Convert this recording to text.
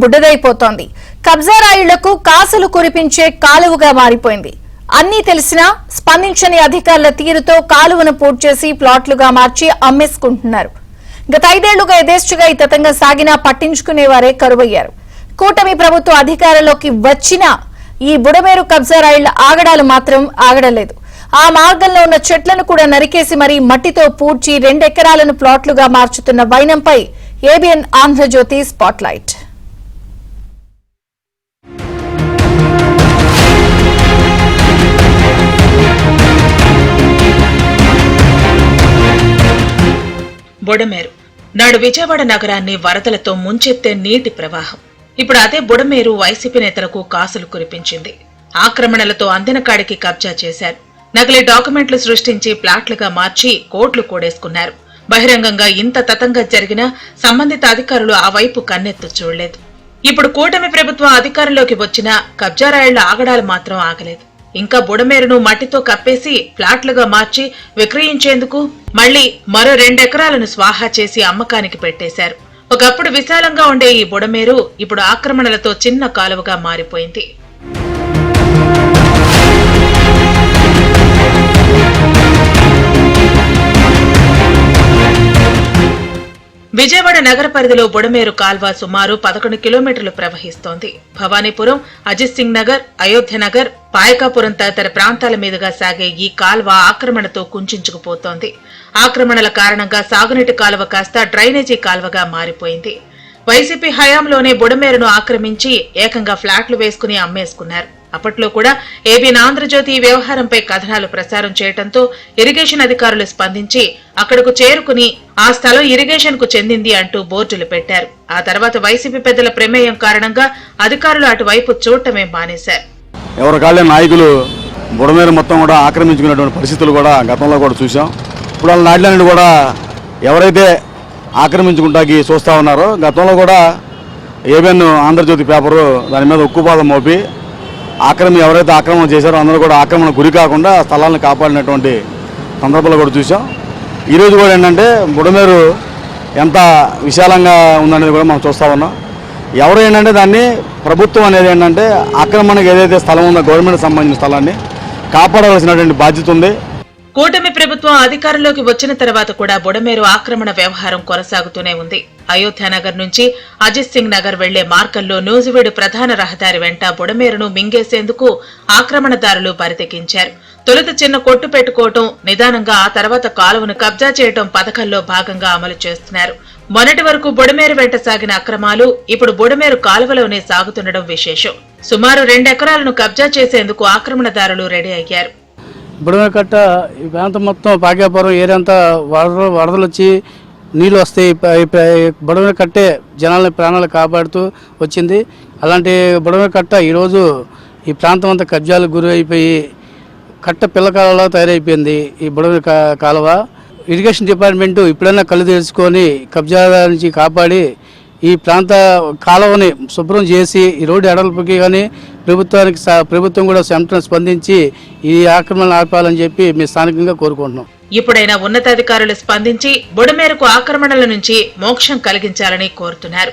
బుడ్డదైపోతోంది. కబ్జా రాయిళ్లకు కాసులు కురిపించే కాలువగా మారిపోయింది. అన్నీ తెలిసినా స్పందించని అధికారుల తీరుతో కాలువను పూర్తి చేసి ప్లాట్లుగా మార్చి అమ్మేసుకుంటున్నారు. గత 5 ఏళ్లుగా యథేచ్ఛగా ఈ తతంగా సాగినా పట్టించుకునేవారే కరువయ్యారు. కూటమి ప్రభుత్వం అధికారంలోకి వచ్చినా ఈ బుడమేరు కబ్జా రాయిళ్ల ఆగడాలు మాత్రం ఆగడలేదు. ఆ మార్గంలో ఉన్న చెట్లను కూడా నరికేసి మరీ మట్టితో పూడ్చి 2 ఎకరాలను ప్లాట్లుగా మార్చుతున్న వైనంపై ఏబిఎన్ ఆంధ్రజ్యోతి స్పాట్లైట్. బుడమేరు నాడు విజయవాడ నగరాన్ని వరదలతో ముంచెత్తే నీటి ప్రవాహం. ఇప్పుడు అదే బుడమేరు వైసీపీ నేతలకు కాసులు కురిపించింది. ఆక్రమణలతో అందిన కాడికి కబ్జా చేశారు. నకిలీ డాక్యుమెంట్లు సృష్టించి ప్లాట్లుగా మార్చి కోట్లు కూడేసుకున్నారు. బహిరంగంగా ఇంత తతంగా జరిగినా సంబంధిత అధికారులు ఆ వైపు కన్నెత్తు చూడలేదు. ఇప్పుడు కూటమి ప్రభుత్వం అధికారంలోకి వచ్చినా కబ్జా రాయిళ్ల ఆగడాలు మాత్రం ఆగలేదు. ఇంకా బుడమేరును మట్టితో కప్పేసి ఫ్లాట్లుగా మార్చి విక్రయించేందుకు మళ్లీ మరో 2 ఎకరాలను స్వాహా చేసి అమ్మకానికి పెట్టేశారు. ఒకప్పుడు విశాలంగా ఉండే ఈ బుడమేరు ఇప్పుడు ఆక్రమణలతో చిన్న కాలువగా మారిపోయింది. విజయవాడ నగర పరిధిలో బుడమేరు కాల్వ సుమారు 11 కిలోమీటర్లు ప్రవహిస్తోంది. భవానీపురం, అజిత్ సింగ్ నగర్, అయోధ్య నగర్, పాయకాపురం తదితర ప్రాంతాల మీదుగా సాగే ఈ కాల్వ ఆక్రమణతో కుంచుకుపోతోంది. ఆక్రమణల కారణంగా సాగునీటి కాలువ కాస్త డ్రైనేజీ కాల్వగా మారిపోయింది. వైసీపీ హయాంలోనే బుడమేరును ఆక్రమించి ఏకంగా ఫ్లాట్లు వేసుకుని అమ్మేసుకున్నారు. అప్పట్లో కూడా ఏబిఎన్ ఆంధ్రజ్యోతి ఈ వ్యవహారంపై కథనాలు ప్రసారం చేయడంతో ఇరిగేషన్ అధికారులు స్పందించి అక్కడకు చేరుకుని ఆ స్థలం ఇరిగేషన్ కు చెందింది అంటూ బోర్డులు పెట్టారు. ఆ తర్వాత వైసీపీ పెద్దల ప్రమేయం కారణంగా అధికారులు అటువైపు చూడటమే మానేశారు. ఎవరికాళ్ళే నాయకులు బుడమేరు మొత్తం కూడా ఆక్రమించుకున్నటువంటి పరిస్థితులు కూడా గతంలో కూడా చూసాం. ఇప్పుడు వాళ్ళ నాటిలన్నీ కూడా ఎవరైతే ఆక్రమించుకుంటాకి చూస్తా ఉన్నారో గతంలో కూడా ఏబిఎన్ ఆంధ్రజ్యోతి పేపరు దాని మీద ఉక్కుపాదం మోపి ఎవరైతే ఆక్రమణ చేశారో అందరూ కూడా ఆక్రమణ గురి కాకుండా స్థలాలను కాపాడినటువంటి సందర్భాలు కూడా చూసాం. ఈరోజు కూడా ఏంటంటే బుడమేరు ఎంత విశాలంగా ఉందనేది కూడా మనం చూస్తూ ఉన్నాం. ఎవరు ఏంటంటే దాన్ని ప్రభుత్వం అనేది ఏంటంటే ఆక్రమణకు ఏదైతే స్థలం ఉందో గవర్నమెంట్ సంబంధించిన స్థలాన్ని కాపాడవలసినటువంటి బాధ్యత ఉంది. కూటమి ప్రభుత్వం అధికారంలోకి వచ్చిన తర్వాత కూడా బుడమేరు ఆక్రమణ వ్యవహారం కొనసాగుతూనే ఉంది. అయోధ్యనగర్ నుంచి అజిత్ సింగ్ నగర్ వెళ్లే మార్గంలో నూజివీడు ప్రధాన రహదారి వెంట బుడమేరును మింగేసేందుకు ఆక్రమణదారులు బరితెగించారు. తొలుత చిన్న కొట్టు పెట్టుకోవటం, నిదానంగా ఆ తర్వాత కాలువను కబ్జా చేయటం పథకంలో భాగంగా అమలు చేస్తున్నారు. మొన్నటి వరకు బుడమేరు వెంట సాగిన అక్రమాలు ఇప్పుడు బుడమేరు కాలువలోనే సాగుతుండడం విశేషం. సుమారు 2 ఎకరాలను కబ్జా చేసేందుకు ఆక్రమణదారులు రెడీ అయ్యారు. బుడమేరు కట్ట ఈ ప్రాంతం మొత్తం పాకాపురం ఏరియా అంతా వరదలు వచ్చి నీళ్ళు వస్తాయి. బుడమేరు కట్టే జనాలని ప్రాణాలు కాపాడుతూ వచ్చింది. అలాంటి బుడమేరు కట్ట ఈరోజు ఈ ప్రాంతం అంతా కబ్జాలకు గురి అయిపోయి కట్ట పిల్లకాలలో తయారైపోయింది. ఈ బుడమేరు కాలువ ఇరిగేషన్ డిపార్ట్మెంటు ఇప్పుడైనా కళ్ళు తెరుచుకొని కబ్జా నుంచి కాపాడి ఈ ప్రాంత కాలువని శుభ్రం చేసి ఈ రోడ్డు ఎడల్పుకి కానీ ప్రభుత్వం కూడా వెంటనే స్పందించి ఈ ఆక్రమణలు ఆపాలని చెప్పి మేము స్థానికంగా కోరుకుంటున్నాం. ఇప్పుడైనా ఉన్నతాధికారులు స్పందించి బుడమేరుకు ఆక్రమణల నుంచి మోక్షం కలిగించాలని కోరుతున్నారు.